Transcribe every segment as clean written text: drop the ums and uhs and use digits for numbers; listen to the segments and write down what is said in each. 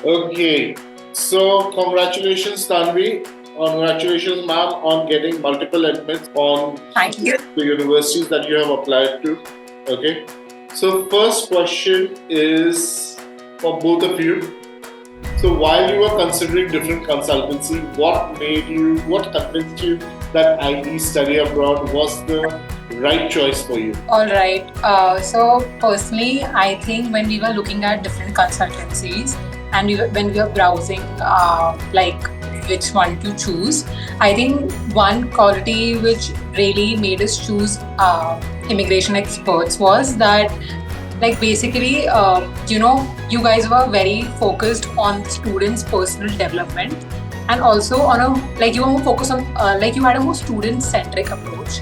Okay, so congratulations, Tanvi. Congratulations, ma'am, on getting multiple admits on Thank you. the universities that you have applied to. Okay, so first question is for both of you. So while you were considering different consultancy, what convinced you that IE study abroad was the right choice for you? All right. So personally, I think when we were looking at different consultancies and when we were browsing, like which one to choose, I think one quality which really made us choose immigration experts was that, like basically, you guys were very focused on students' personal development, and also on a like you were more focused on like you had a more student-centric approach,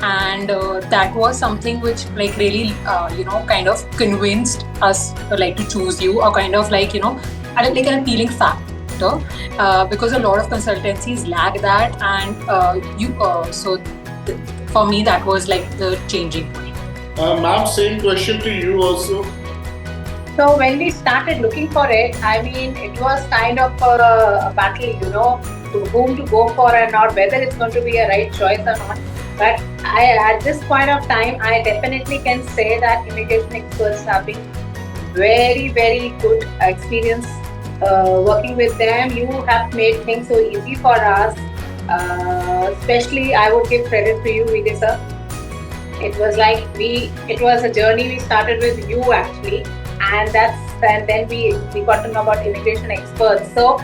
and that was something which like really kind of convinced us like to choose you, or kind of like like an appealing factor, because a lot of consultancies lack that, and for me that was like the changing point. Ma'am, same question to you also. So when we started looking for it, I mean, it was kind of a battle, to whom to go for and not, whether it's going to be a right choice or not. But at this point of time, I definitely can say that immigration experts have been very, very good experience working with them. You have made things so easy for us. Especially, I would give credit to you, Vijay sir. It was like it was a journey we started with you actually, and then we got to know about immigration experts. So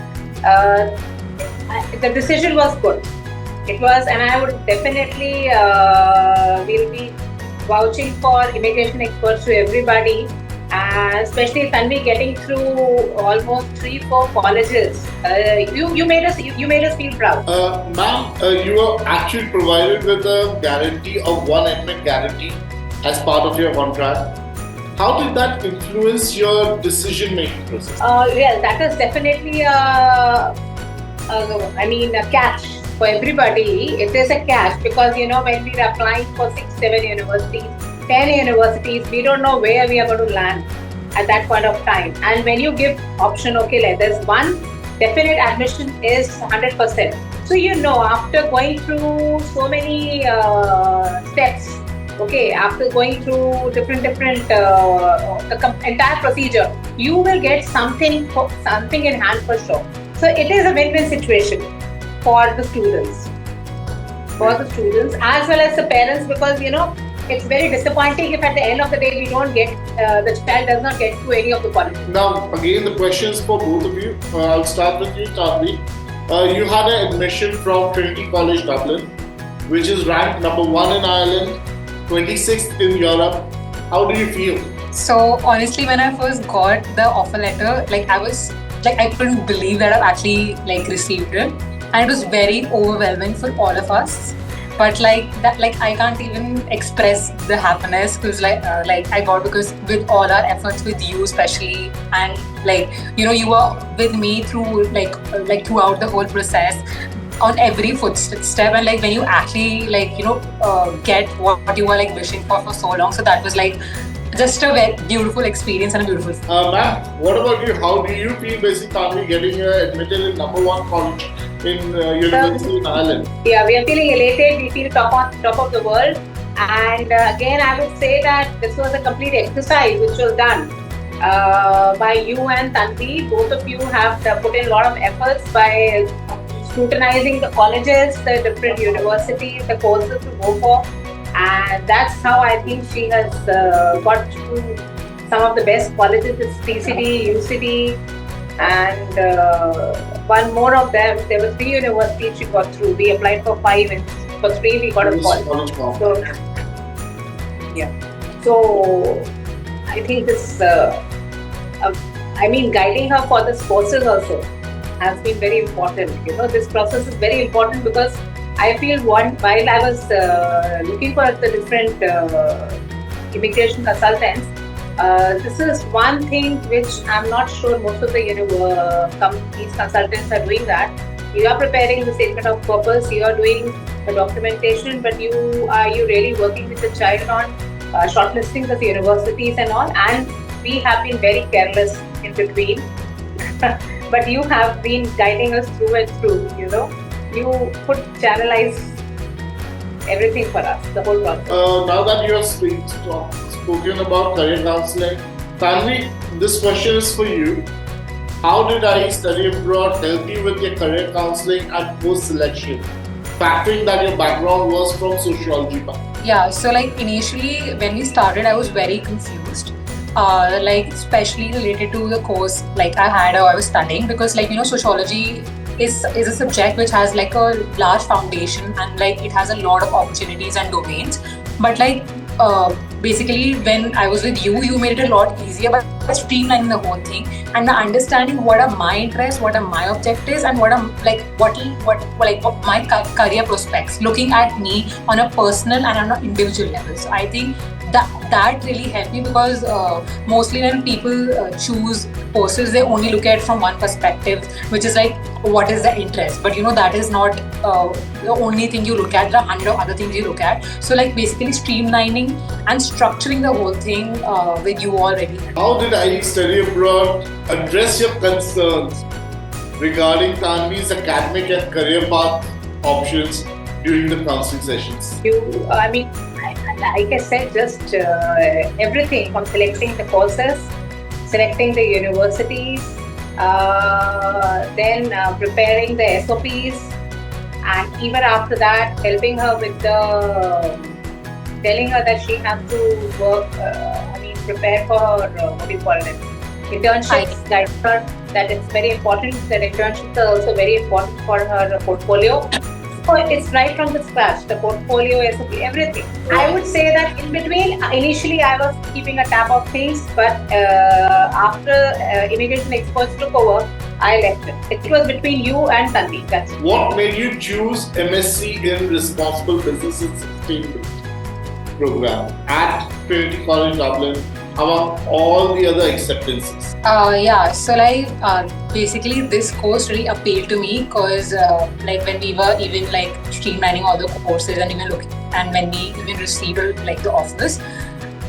the decision was good. It was, and I would definitely will be vouching for immigration experts to everybody, especially Tanvi getting through almost 3-4 colleges. You made us feel proud. Ma'am, you were actually provided with a guarantee of one admit guarantee as part of your contract. How did that influence your decision making process? Well, that is definitely a catch for everybody. It is a catch because when we are applying for 6, 7 universities, 10 universities, we don't know where we are going to land at that point of time. And when you give option, okay, like there's one definite admission is 100%. So after going through so many steps, okay, after going through different the entire procedure, you will get something in hand for sure. So it is a win-win situation for the students, as well as the parents, because it's very disappointing if at the end of the day we don't get the child does not get to any of the colleges. Now, again, the questions for both of you. I'll start with you, Tanvi. You had an admission from Trinity College Dublin, which is ranked number 1 in Ireland, 26th in Europe. How do you feel? So honestly, when I first got the offer letter, I couldn't believe that I've actually like received it, and it was very overwhelming for all of us. But I can't even express the happiness because I got, because with all our efforts with you especially, and you were with me through throughout the whole process, on every footstep, and when you actually get what you were wishing for so long. So that was just a very beautiful experience and a beautiful. Ma'am, what about you? How do you feel basically getting admitted in number 1 college in university in Ireland? Yeah, we are feeling elated. We feel top of the world. And again, I would say that this was a complete exercise which was done by you and Tanvi. Both of you have put in a lot of efforts by scrutinizing the colleges, the different universities, the courses to go for. And that's how I think she has got to some of the best colleges. It's TCD, UCD, and one more of them. There were 3 universities she got through. We applied for 5, and for 3 we got a call. So, yeah. So I think this, guiding her for this courses also has been very important. This process is very important because I feel while I was looking for the different immigration consultants, this is one thing which I'm not sure most of the these consultants are doing that. You are preparing the statement of purpose, you are doing the documentation, but you really working with the child on shortlisting the universities and all, and we have been very careless in between. but you have been guiding us through and through. You could channelize everything for us, the whole process. Now that you have spoken about career counseling, Tanvi, this question is for you. How did I study abroad help you with your career counseling and post selection? Factoring that your background was from sociology. Yeah, so like initially when we started, I was very confused. Like especially related to the course like I had or I was studying, because like sociology is a subject which has like a large foundation and like it has a lot of opportunities and domains. But like basically when I was with you made it a lot easier by streamlining the whole thing and the understanding what are my interests, what are my objectives, and what are like what my career prospects, looking at me on a personal and on an individual level. So I think that really helped me, because mostly when people choose courses, they only look at it from one perspective, which is like what is the interest. But that is not the only thing you look at. There are 100 other things you look at. So like basically streamlining and structuring the whole thing with you already. How did I study abroad address your concerns regarding Tanvi's academic and career path options during the counseling sessions? Like I said, just everything from selecting the courses, selecting the universities, then preparing the SOPs, and even after that, helping her with telling her that she has to work, prepare for her, internships, guide her that it's very important, that internships are also very important for her portfolio. So it's right from the scratch, the portfolio, SOP, everything. I would say that in between, initially I was keeping a tab of things, but after immigration experts took over, I left it. It was between you and Tanvi. That's it. What made you choose MSc in Responsible Business and Sustainability program at Trinity College Dublin among all the other acceptances? So like basically this course really appealed to me, because like when we were even like streamlining all the courses and even looking, and when we even received like the offers,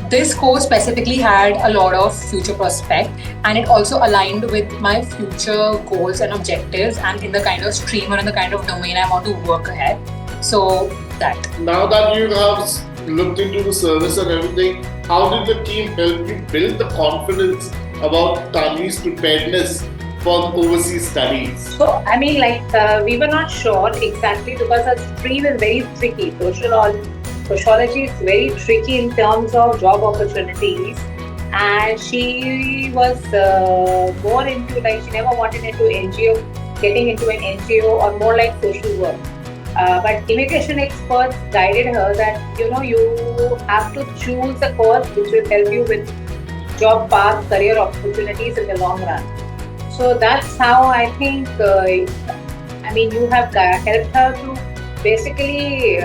this course specifically had a lot of future prospect, and it also aligned with my future goals and objectives and in the kind of stream or in the kind of domain I want to work ahead. So that. Now that you have looked into the service and everything, how did the team help you build the confidence about Tanvi's preparedness for overseas studies? So, we were not sure exactly, because our stream is very tricky. Sociology is very tricky in terms of job opportunities. And she was more into, she never wanted getting into an NGO or more like social work. But immigration experts guided her that you have to choose a course which will help you with job path, career opportunities in the long run. So that's how I think you have helped her to basically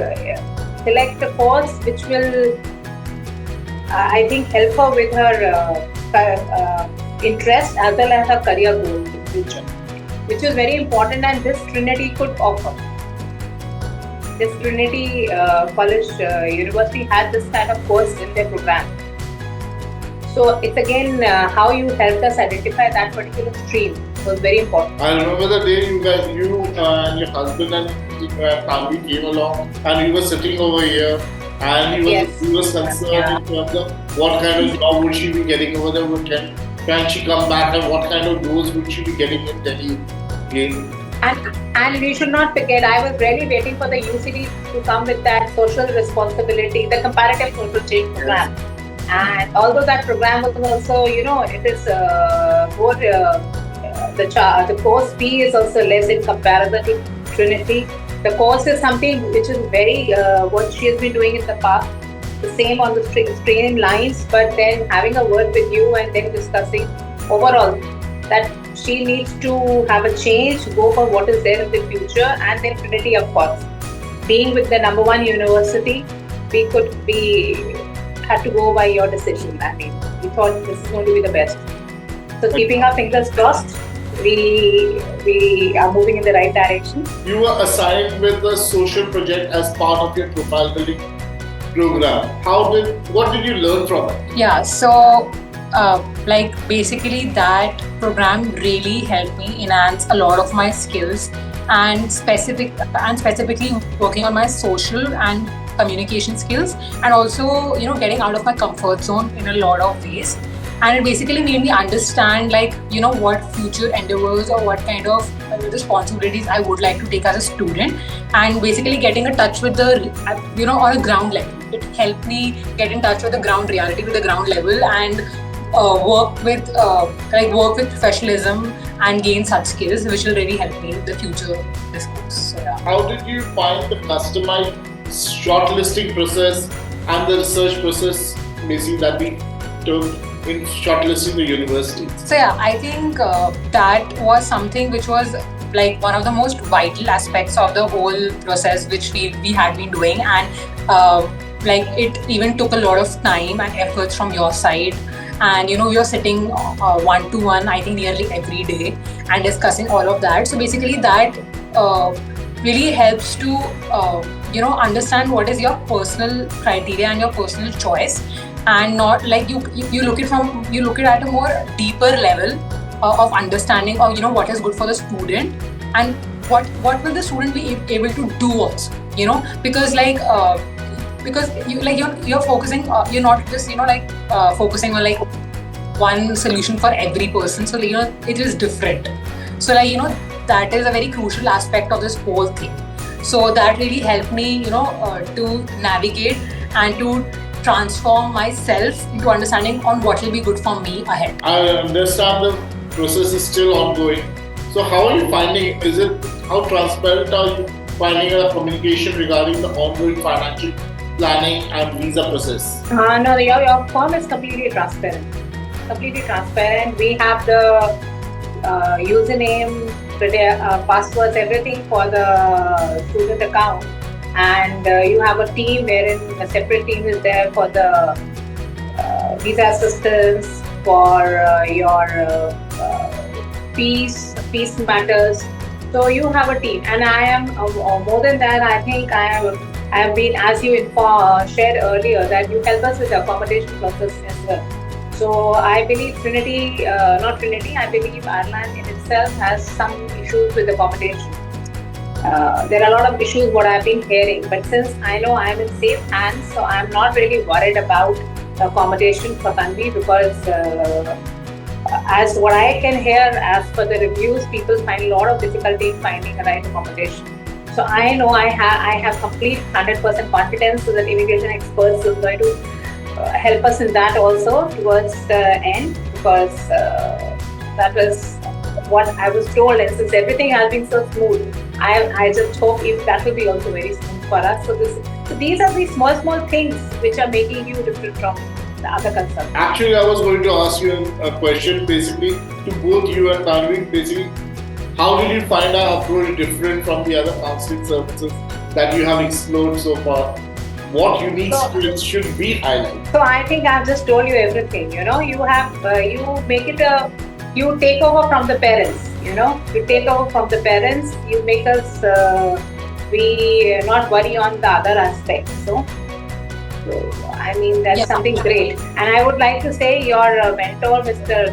select a course which will I think help her with her interest as well as her career goals in future, which is very important, and this Trinity could offer. This Trinity College University had this kind of course in their program. So it's again how you helped us identify that particular stream was very important. I remember the day you and your husband and Tanvi came along, and he was sitting over here, and he was concerned in terms of what kind of job would she be getting over there, can she come back, and what kind of doors would she be getting in Delhi again. And we should not forget, I was really waiting for the UCD to come with that social responsibility, the comparative social change program. And although that program was also, it is more, the course fee is also less in comparison to Trinity. The course is something which is very, what she has been doing in the past, the same on the stream lines, but then having a word with you and then discussing overall that she needs to have a change, go for what is there in the future, and then Trinity, of course. Being with the #1 university, we had to go by your decision. We thought this is going to be the best. So keeping our fingers crossed, we are moving in the right direction. You were assigned with a social project as part of your profile building program. What did you learn from it? Yeah, so like basically that program really helped me enhance a lot of my skills and specifically working on my social and communication skills, and also getting out of my comfort zone in a lot of ways. And it basically made me understand what future endeavors or what kind of responsibilities I would like to take as a student, and basically getting in touch with the on a ground level. It helped me get in touch with the ground reality, with the ground level, and work with professionalism and gain such skills which will really help me in the future discourse. So, yeah. How did you find the customized shortlisting process and the research process basically that we took in shortlisting the universities? So yeah, I think that was something which was like one of the most vital aspects of the whole process which we had been doing, and it even took a lot of time and efforts from your side. And we were sitting one-to-one, I think nearly every day, and discussing all of that. So basically that really helps to understand what is your personal criteria and your personal choice, and not like you look it at a more deeper level of understanding of what is good for the student, and what will the student be able to do also, because you're focusing, you're not just focusing on one solution for every person. So it is different. So that is a very crucial aspect of this whole thing. So that really helped me to navigate and to transform myself into understanding on what will be good for me ahead. I understand the process is still ongoing. So how are you finding? How transparent are you finding a communication regarding the ongoing financial planning and visa process? No, your firm is completely transparent. We have the username, passwords, everything for the student account, and you have a team wherein a separate team is there for the visa assistance, for your fees matters. So you have a team, and I am more than that. I think I have been, as you shared earlier, that you help us with the accommodation process as well. So I believe I believe Ireland in itself has some issues with accommodation. There are a lot of issues what I've been hearing, but since I know I'm in safe hands, so I'm not really worried about accommodation for Tanvi, because as what I can hear as per the reviews, people find a lot of difficulty in finding a right accommodation. So I know I have complete 100% confidence that immigration experts are going to help us in that also towards the end, because that was what I was told, and since everything has been so smooth, I just hope if that will be also very smooth for us. So these are the small things which are making you different from the other consultants. Actually, I was going to ask you a question basically to both you and Tanvi. Basically, how did you find our approach different from the other counseling services that you have explored so far? What unique skills should we highlight? So I think I've just told you everything. You make it you take over from the parents. You take over from the parents. You make us we not worry on the other aspects. So I mean that's something great. And I would like to say your mentor, Mr.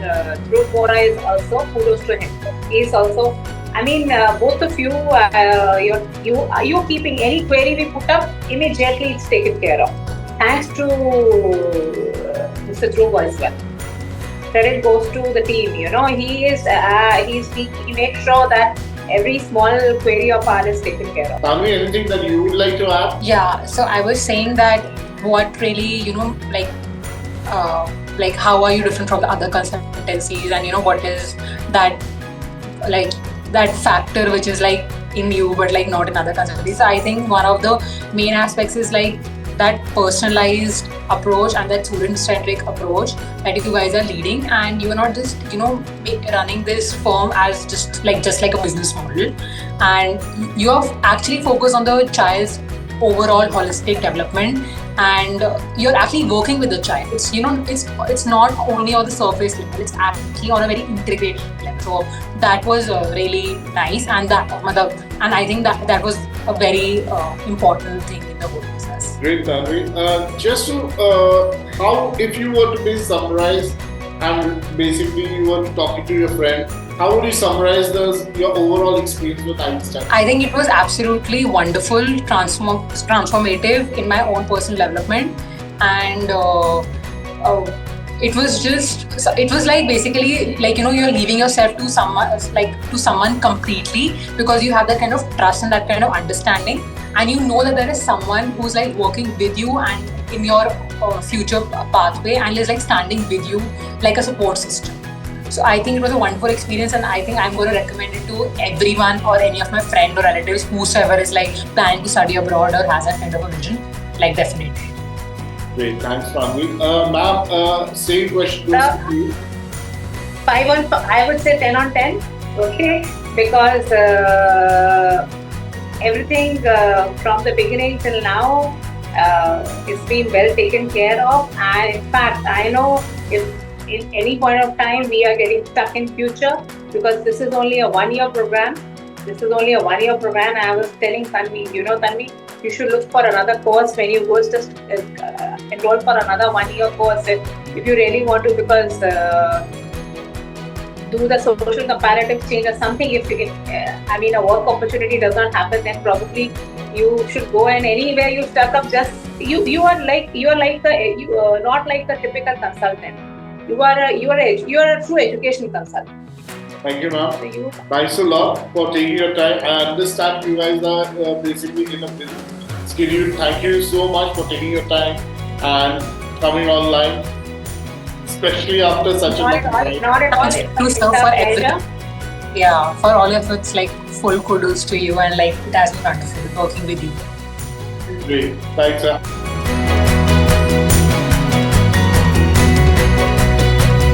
Dhruv Bora, is also kudos to him. He is also. I mean, both of you, you're keeping any query we put up, immediately it's taken care of. Thanks to Mr. Dhruv as well. Credit goes to the team. He makes sure that every small query of ours is taken care of. Tanvi, anything that you would like to add? Yeah, so I was saying that what really, how are you different from the other consultancies, and what is that, that factor which is in you but not in other consultancies. So I think one of the main aspects is that personalized approach and that student-centric approach that you guys are leading, and you are not just running this firm as just like a business model, and you are actually focused on the child's overall holistic development, and you're actually working with the child. It's not only on the surface level, it's actually on a very integrated level. So that was really nice, and I think that was a very important thing in the whole process. Great, Tanvi. Just to how, if you were to summarize and basically you were talking to your friend. How would you summarize your overall experience with Einstein? I think it was absolutely wonderful, transformative in my own personal development, and it was like basically like you're leaving yourself to someone completely, because you have that kind of trust and that kind of understanding, and you know that there is someone who's like working with you and in your future pathway, and is like standing with you like a support system. So I think it was a wonderful experience, and I think I'm going to recommend it to everyone or any of my friends or relatives, whosoever is like planning to study abroad or has that kind of a vision. Like, definitely. Great, thanks, Pranvi. Ma'am, same question goes to you. I would say 10 on 10. Okay, because everything from the beginning till now is being well taken care of, and in fact, I know if in any point of time we are getting stuck in future, because this is only a 1-year program. I was telling Tanvi, Tanvi, you should look for another course when you go, just enroll for another 1-year course if you really want to, because do the social comparative change or something. If a work opportunity does not happen, then probably you should go, and anywhere you stuck up, just you are not like the typical consultant. You are a true education consultant. Thank you, ma'am. Thanks a lot for taking your time. I understand you guys are basically in a busy schedule. Thank you so much for taking your time and coming online, especially after such a long time. Not at all. To serve for everyone. Yeah, for all of it's like full kudos to you, and like it has been wonderful working with you. Great. Thanks, sir.